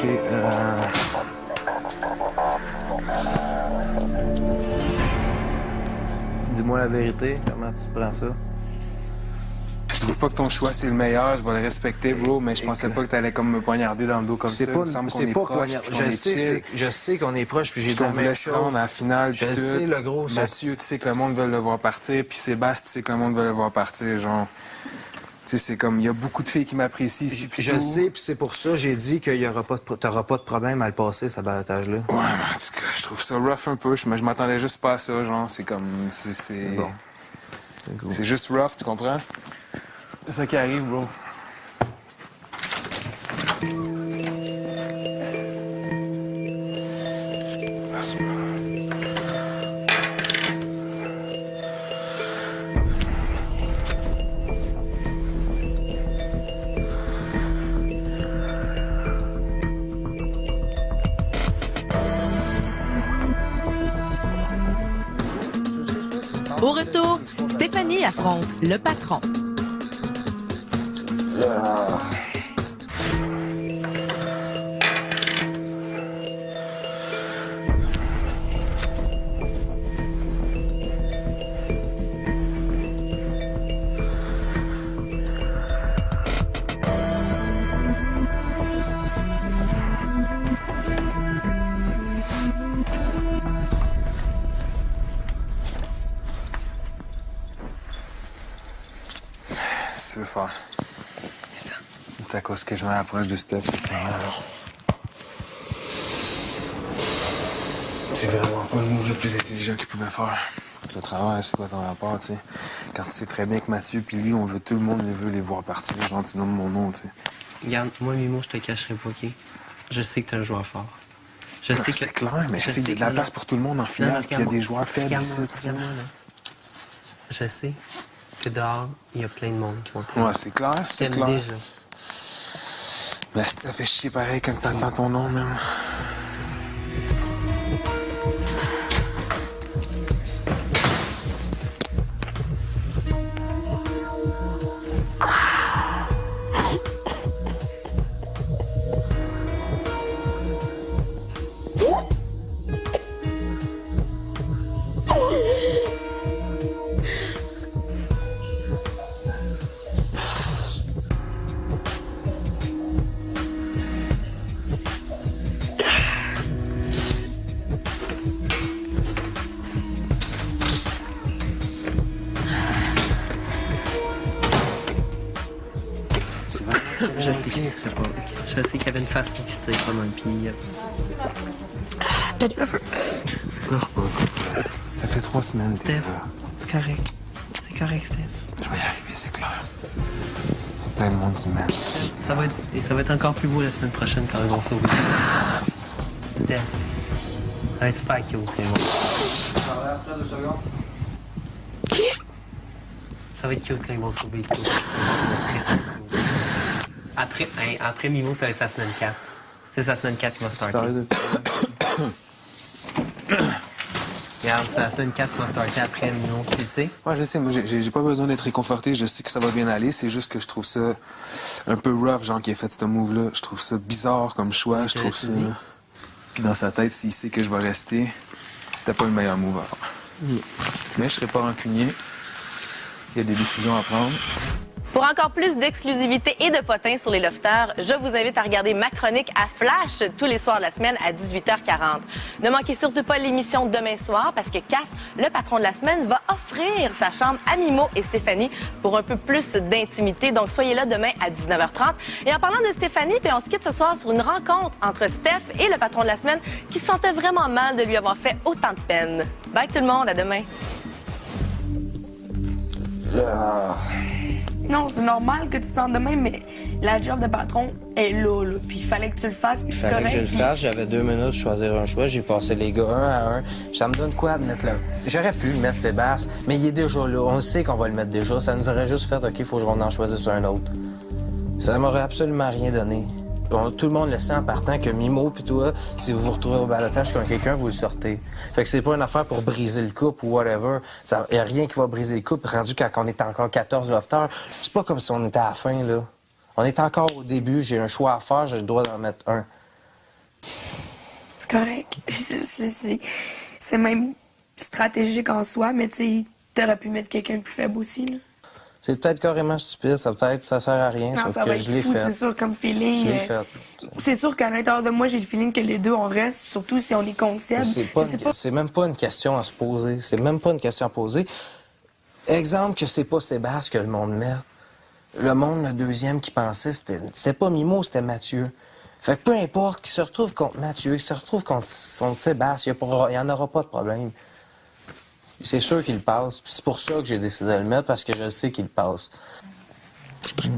OK. Dis-moi la vérité, comment tu te prends ça? Je trouve pas que ton choix, c'est le meilleur. Je vais le respecter, bro, mais je pensais pas que t'allais comme me poignarder dans le dos comme ça. C'est pas, Il me semble qu'on c'est est pas proches, poignard. puis qu'on est chill. Je sais qu'on est proches, puis j'ai dit Qu'on la voulait même se chose. rendre à la finale, puis Je tout. sais, le gros, ça- Mathieu, tu sais que le monde veut le voir partir, puis Sébastien, tu sais que le monde veut le voir partir, genre... Tu sais, c'est comme, il y a beaucoup de filles qui m'apprécient ici, puis Je tout. sais, puis c'est pour ça que j'ai dit qu'il y aura pas t'auras pas de problème à le passer, ce balotage-là. Ouais, mais en tout cas, je trouve ça rough un peu. Je m'attendais juste pas à ça, genre, c'est comme... C'est... Bon. C'est juste rough, tu comprends? C'est ça qui arrive, bro. Au retour, Stéphanie affronte le patron. Qu'est-ce que tu veux faire? C'est à cause que je m'approche de Steph. C'est vraiment pas le move le plus intelligent qu'il pouvait faire. Le travail, c'est quoi ton rapport, tu sais? Quand tu sais très bien que Mathieu puis lui, on veut tout le monde, il veut les voir partir. Genre, tu nommes mon nom, tu sais. Regarde, moi, Mimo, je te cacherai pas, OK? Je sais que t'es un joueur fort. Je sais que... C'est clair, mais je tu sais, il y sais a de la que- place pour tout le monde en Non, finale, puis il y a regarde-moi. des joueurs faibles ici, Regarde-moi, tu sais. regarde-moi, là. Je sais que dehors, il y a plein de monde qui vont te Ouais, c'est clair, c'est t'aimes clair. déjà. Mais ça fait chier pareil quand t'entends ton nom, même. C'est vraiment Je sais qu'il se tirait pas. Je sais qu'il y avait une façon qu'il se tirait pas dans le pied. Pleure pas. Ça fait 3 semaines, t'es Steph, là. c'est correct. C'est correct, Steph. Je vais y arriver, c'est clair. Il y a plein de monde qui m'aime. Ça va être encore plus beau la semaine prochaine quand ils vont sauver. Steph, ça va être super cute, les mots. Après 2 secondes. Ça va être cute quand ils vont sauver le coup. Après Mimo, ça va être sa semaine 4. C'est sa semaine 4 qui va starter. Regarde, c'est la semaine 4 qui va starter après Mimo, tu le sais? Ouais, je sais, moi, j'ai pas besoin d'être réconforté. Je sais que ça va bien aller. C'est juste que je trouve ça un peu rough, genre, qui a fait ce move-là. Je trouve ça bizarre comme choix. Je trouve ça... Puis dans sa tête, s'il sait que je vais rester, c'était pas le meilleur move à faire. Mais je serais pas rancunier. Il y a des décisions à prendre. Pour encore plus d'exclusivité et de potins sur les lofters, je vous invite à regarder ma chronique à Flash tous les soirs de la semaine à 18h40. Ne manquez surtout pas l'émission demain soir parce que Cass, le patron de la semaine, va offrir sa chambre à Mimo et Stéphanie pour un peu plus d'intimité. Donc soyez là demain à 19h30. Et en parlant de Stéphanie, on se quitte ce soir sur une rencontre entre Steph et le patron de la semaine qui se sentait vraiment mal de lui avoir fait autant de peine. Bye tout le monde, à demain. Non, c'est normal que tu te sentes de même, mais la job de patron est là. Puis il fallait que tu le fasses, puis Il c'est fallait que correct. je le puis- fasse. J'avais 2 minutes de choisir un choix. J'ai passé les gars un à un. Ça me donne quoi de mettre là? J'aurais pu mettre Sébastien, mais il est déjà là. On sait qu'on va le mettre déjà. Ça nous aurait juste fait, OK, il faut qu'on en choisisse un autre. Ça m'aurait absolument rien donné. Tout le monde le sait en partant que Mimo puis toi, si vous vous retrouvez au balotage comme quelqu'un, vous le sortez. Fait que c'est pas une affaire pour briser le couple ou whatever. Il y a rien qui va briser le couple. Rendu quand on est encore 14 lofters, c'est pas comme si on était à la fin, là. On est encore au début, j'ai un choix à faire, j'ai le droit d'en mettre un. C'est correct. C'est même stratégique en soi, mais tu sais, t'aurais pu mettre quelqu'un de plus faible aussi, là. C'est peut-être carrément stupide, ça sert à rien, Non, sauf ça va que être je l'ai fou, fait. c'est sûr, comme feeling. Je l'ai fait. C'est sûr qu'à l'intérieur de moi, j'ai le feeling que les deux, on reste, surtout si on est conscient. C'est même pas une question à se poser. C'est même pas une question à poser. Exemple que c'est pas Sébastien que le monde met. Le monde, le deuxième qui pensait, c'était pas Mimo, c'était Mathieu. Fait que peu importe qu'il se retrouve contre Mathieu, qu'il se retrouve contre Sébastien, il y en aura pas de problème. C'est sûr qu'il passe. C'est pour ça que j'ai décidé de le mettre, parce que je sais qu'il passe. Ouais.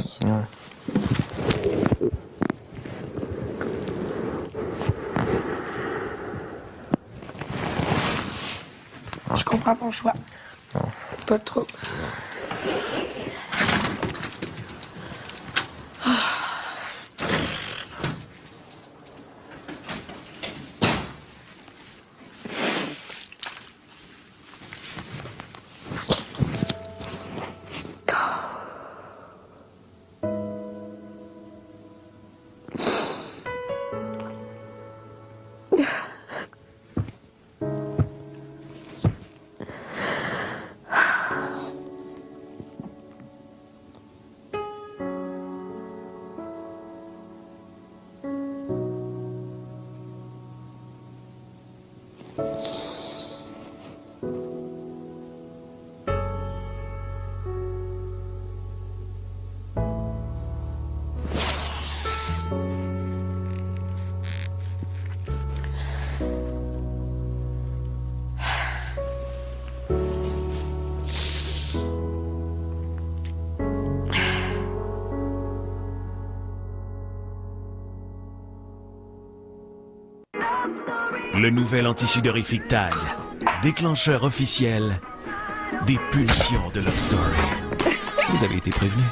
Je comprends ton choix. Non. Pas trop. Le nouvel antisudorifique TAG, déclencheur officiel des pulsions de Love Story. Vous avez été prévenus.